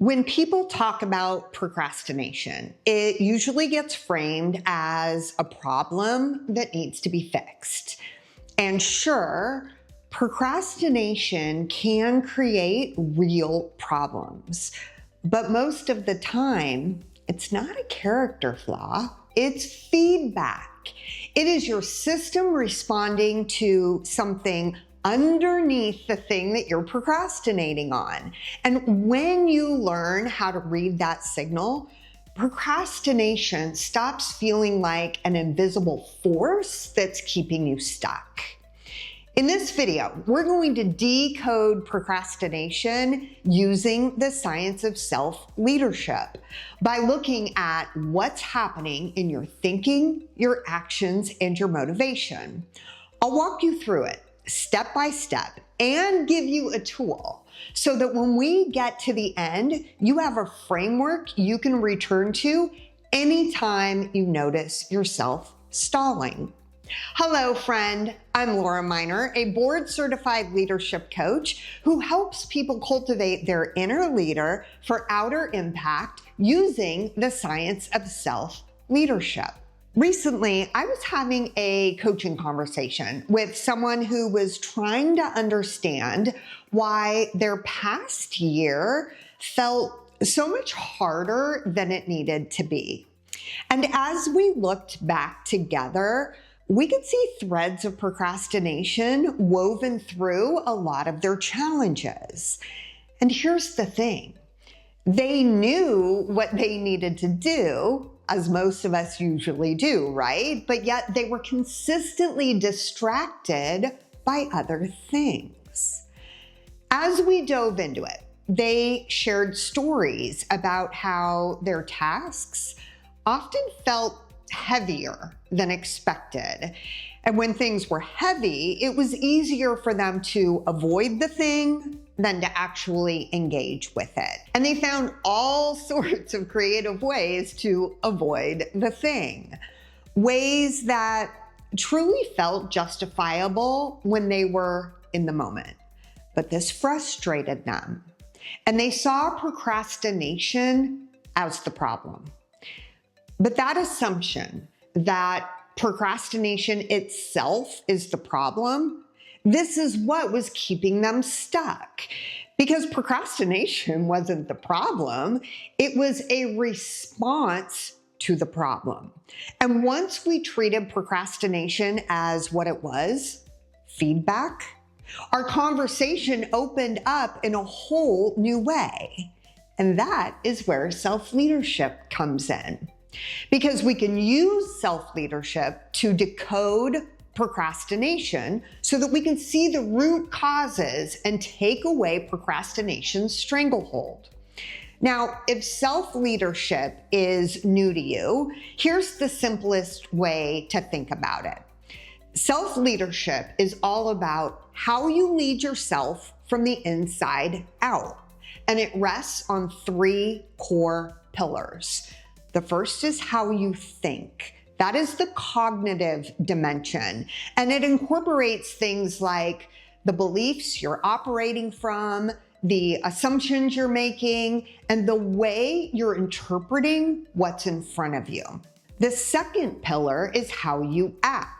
When people talk about procrastination, it usually gets framed as a problem that needs to be fixed. And sure, procrastination can create real problems, but most of the time, it's not a character flaw, it's feedback. It is your system responding to something underneath the thing that you're procrastinating on. And when you learn how to read that signal, procrastination stops feeling like an invisible force that's keeping you stuck. In this video, we're going to decode procrastination using the science of self-leadership by looking at what's happening in your thinking, your actions, and your motivation. I'll walk you through it step by step and give you a tool so that when we get to the end, you have a framework you can return to anytime you notice yourself stalling. Hello, friend. I'm Laura Miner, a board-certified leadership coach who helps people cultivate their inner leader for outer impact using the science of self-leadership. Recently, I was having a coaching conversation with someone who was trying to understand why their past year felt so much harder than it needed to be. And as we looked back together, we could see threads of procrastination woven through a lot of their challenges. And here's the thing. They knew what they needed to do, as most of us usually do, right? But yet they were consistently distracted by other things. As we dove into it, they shared stories about how their tasks often felt heavier than expected. And when things were heavy, it was easier for them to avoid the thing than to actually engage with it. And they found all sorts of creative ways to avoid the thing. Ways that truly felt justifiable when they were in the moment. But this frustrated them. And they saw procrastination as the problem. But that assumption that procrastination itself is the problem, this is what was keeping them stuck. Because procrastination wasn't the problem, it was a response to the problem. And once we treated procrastination as what it was, feedback, our conversation opened up in a whole new way. And that is where self-leadership comes in. Because we can use self-leadership to decode procrastination so that we can see the root causes and take away procrastination's stranglehold. Now, if self-leadership is new to you, here's the simplest way to think about it. Self-leadership is all about how you lead yourself from the inside out, and it rests on three core pillars. The first is how you think. That is the cognitive dimension. And it incorporates things like the beliefs you're operating from, the assumptions you're making, and the way you're interpreting what's in front of you. The second pillar is how you act.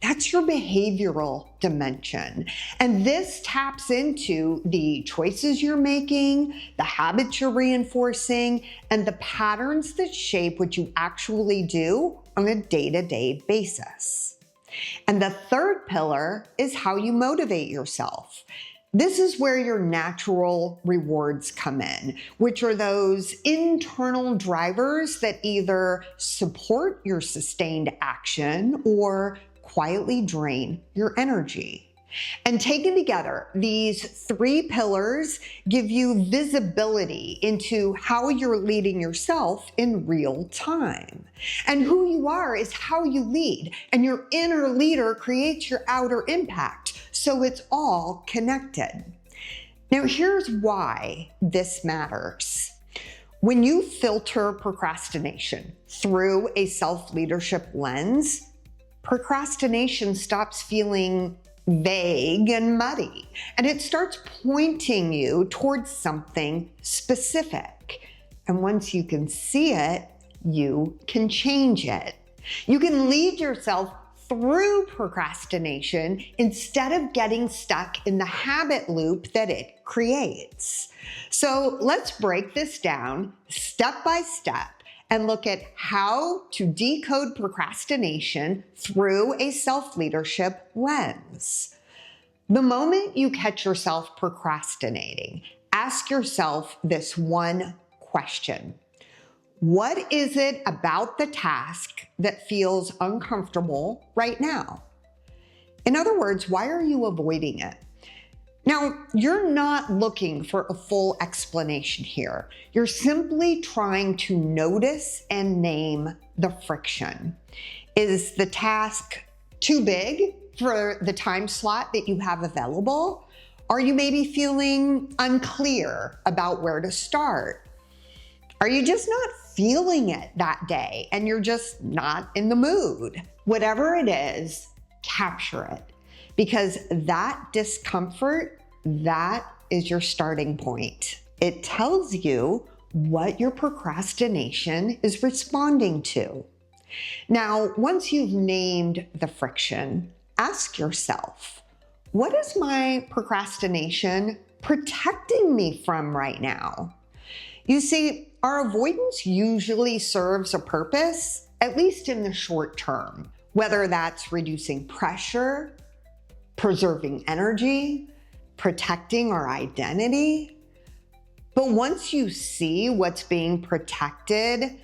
That's your behavioral dimension. And this taps into the choices you're making, the habits you're reinforcing, and the patterns that shape what you actually do on a day-to-day basis. And the third pillar is how you motivate yourself. This is where your natural rewards come in, which are those internal drivers that either support your sustained action or quietly drain your energy. And taken together, these three pillars give you visibility into how you're leading yourself in real time. And who you are is how you lead, and your inner leader creates your outer impact. So it's all connected. Now, here's why this matters. When you filter procrastination through a self-leadership lens, procrastination stops feeling vague and muddy, and it starts pointing you towards something specific. And once you can see it, you can change it. You can lead yourself through procrastination instead of getting stuck in the habit loop that it creates. So let's break this down step by step and look at how to decode procrastination through a self-leadership lens. The moment you catch yourself procrastinating, ask yourself this one question. What is it about the task that feels uncomfortable right now? In other words, why are you avoiding it? Now, you're not looking for a full explanation here. You're simply trying to notice and name the friction. Is the task too big for the time slot that you have available? Are you maybe feeling unclear about where to start? Are you just not feeling it that day and you're just not in the mood? Whatever it is, capture it, because that discomfort, that is your starting point. It tells you what your procrastination is responding to. Now, once you've named the friction, ask yourself, what is my procrastination protecting me from right now? You see, our avoidance usually serves a purpose, at least in the short term, whether that's reducing pressure, preserving energy, protecting our identity. But once you see what's being protected,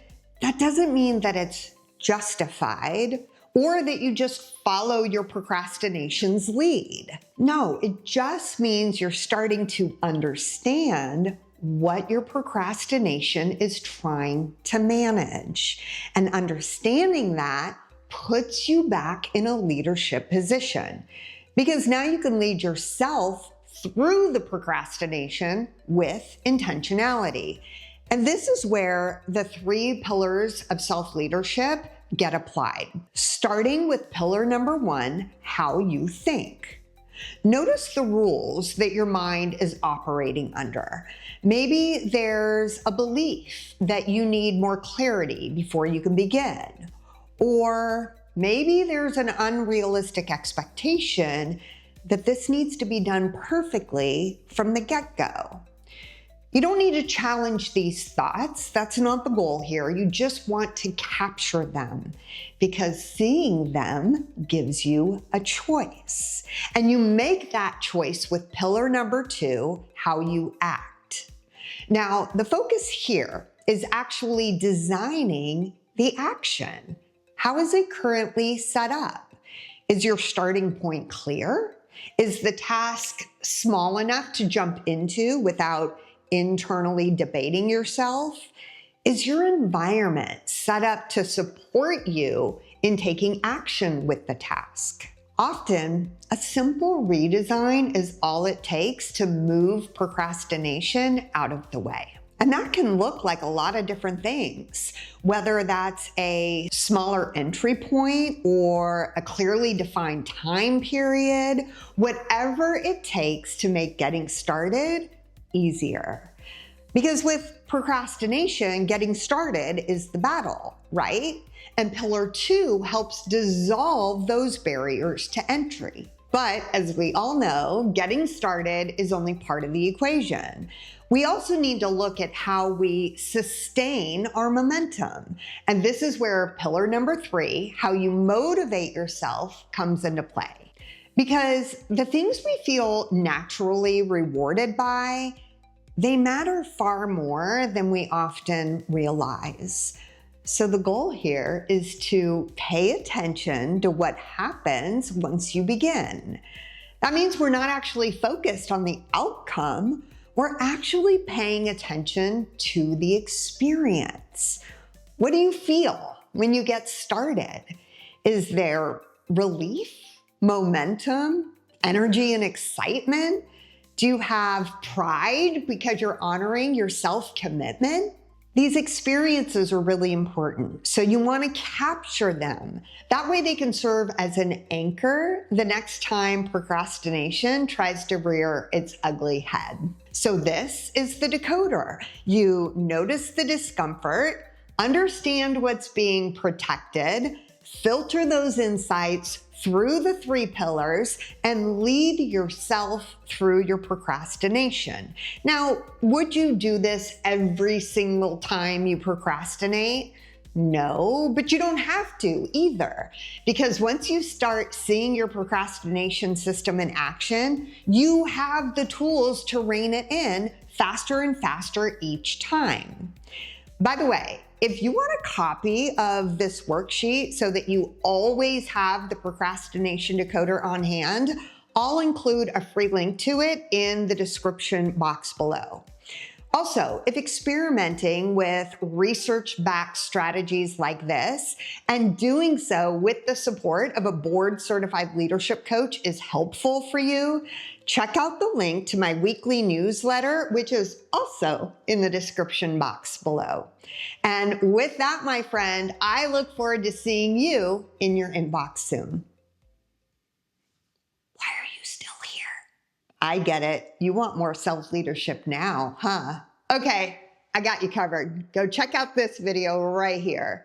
that doesn't mean that it's justified or that you just follow your procrastination's lead. No, it just means you're starting to understand what your procrastination is trying to manage. And understanding that puts you back in a leadership position, because now you can lead yourself through the procrastination with intentionality. And this is where the 3 pillars of self-leadership get applied. Starting with pillar number 1, how you think. Notice the rules that your mind is operating under. Maybe there's a belief that you need more clarity before you can begin. Or maybe there's an unrealistic expectation that this needs to be done perfectly from the get-go. You don't need to challenge these thoughts. That's not the goal here. You just want to capture them, because seeing them gives you a choice. And you make that choice with pillar number 2, how you act. Now, the focus here is actually designing the action. How is it currently set up? Is your starting point clear? Is the task small enough to jump into without internally debating yourself? Is your environment set up to support you in taking action with the task? Often, a simple redesign is all it takes to move procrastination out of the way. And that can look like a lot of different things, whether that's a smaller entry point or a clearly defined time period, whatever it takes to make getting started easier. Because with procrastination, getting started is the battle, right? And pillar 2 helps dissolve those barriers to entry. But as we all know, getting started is only part of the equation. We also need to look at how we sustain our momentum. And this is where pillar number 3, how you motivate yourself, comes into play. Because the things we feel naturally rewarded by, they matter far more than we often realize. So the goal here is to pay attention to what happens once you begin. That means we're not actually focused on the outcome. We're actually paying attention to the experience. What do you feel when you get started? Is there relief, momentum, energy and excitement? Do you have pride because you're honoring your self-commitment? These experiences are really important, so you want to capture them. That way they can serve as an anchor the next time procrastination tries to rear its ugly head. So this is the decoder. You notice the discomfort, understand what's being protected, filter those insights through the 3 pillars, and lead yourself through your procrastination. Now, would you do this every single time you procrastinate? No, but you don't have to either, because once you start seeing your procrastination system in action, you have the tools to rein it in faster and faster each time. By the way, if you want a copy of this worksheet so that you always have the procrastination decoder on hand, I'll include a free link to it in the description box below. Also, if experimenting with research-backed strategies like this and doing so with the support of a board-certified leadership coach is helpful for you, check out the link to my weekly newsletter, which is also in the description box below. And with that, my friend, I look forward to seeing you in your inbox soon. Why are you still here? I get it. You want more self-leadership now, huh? Okay, I got you covered. Go check out this video right here.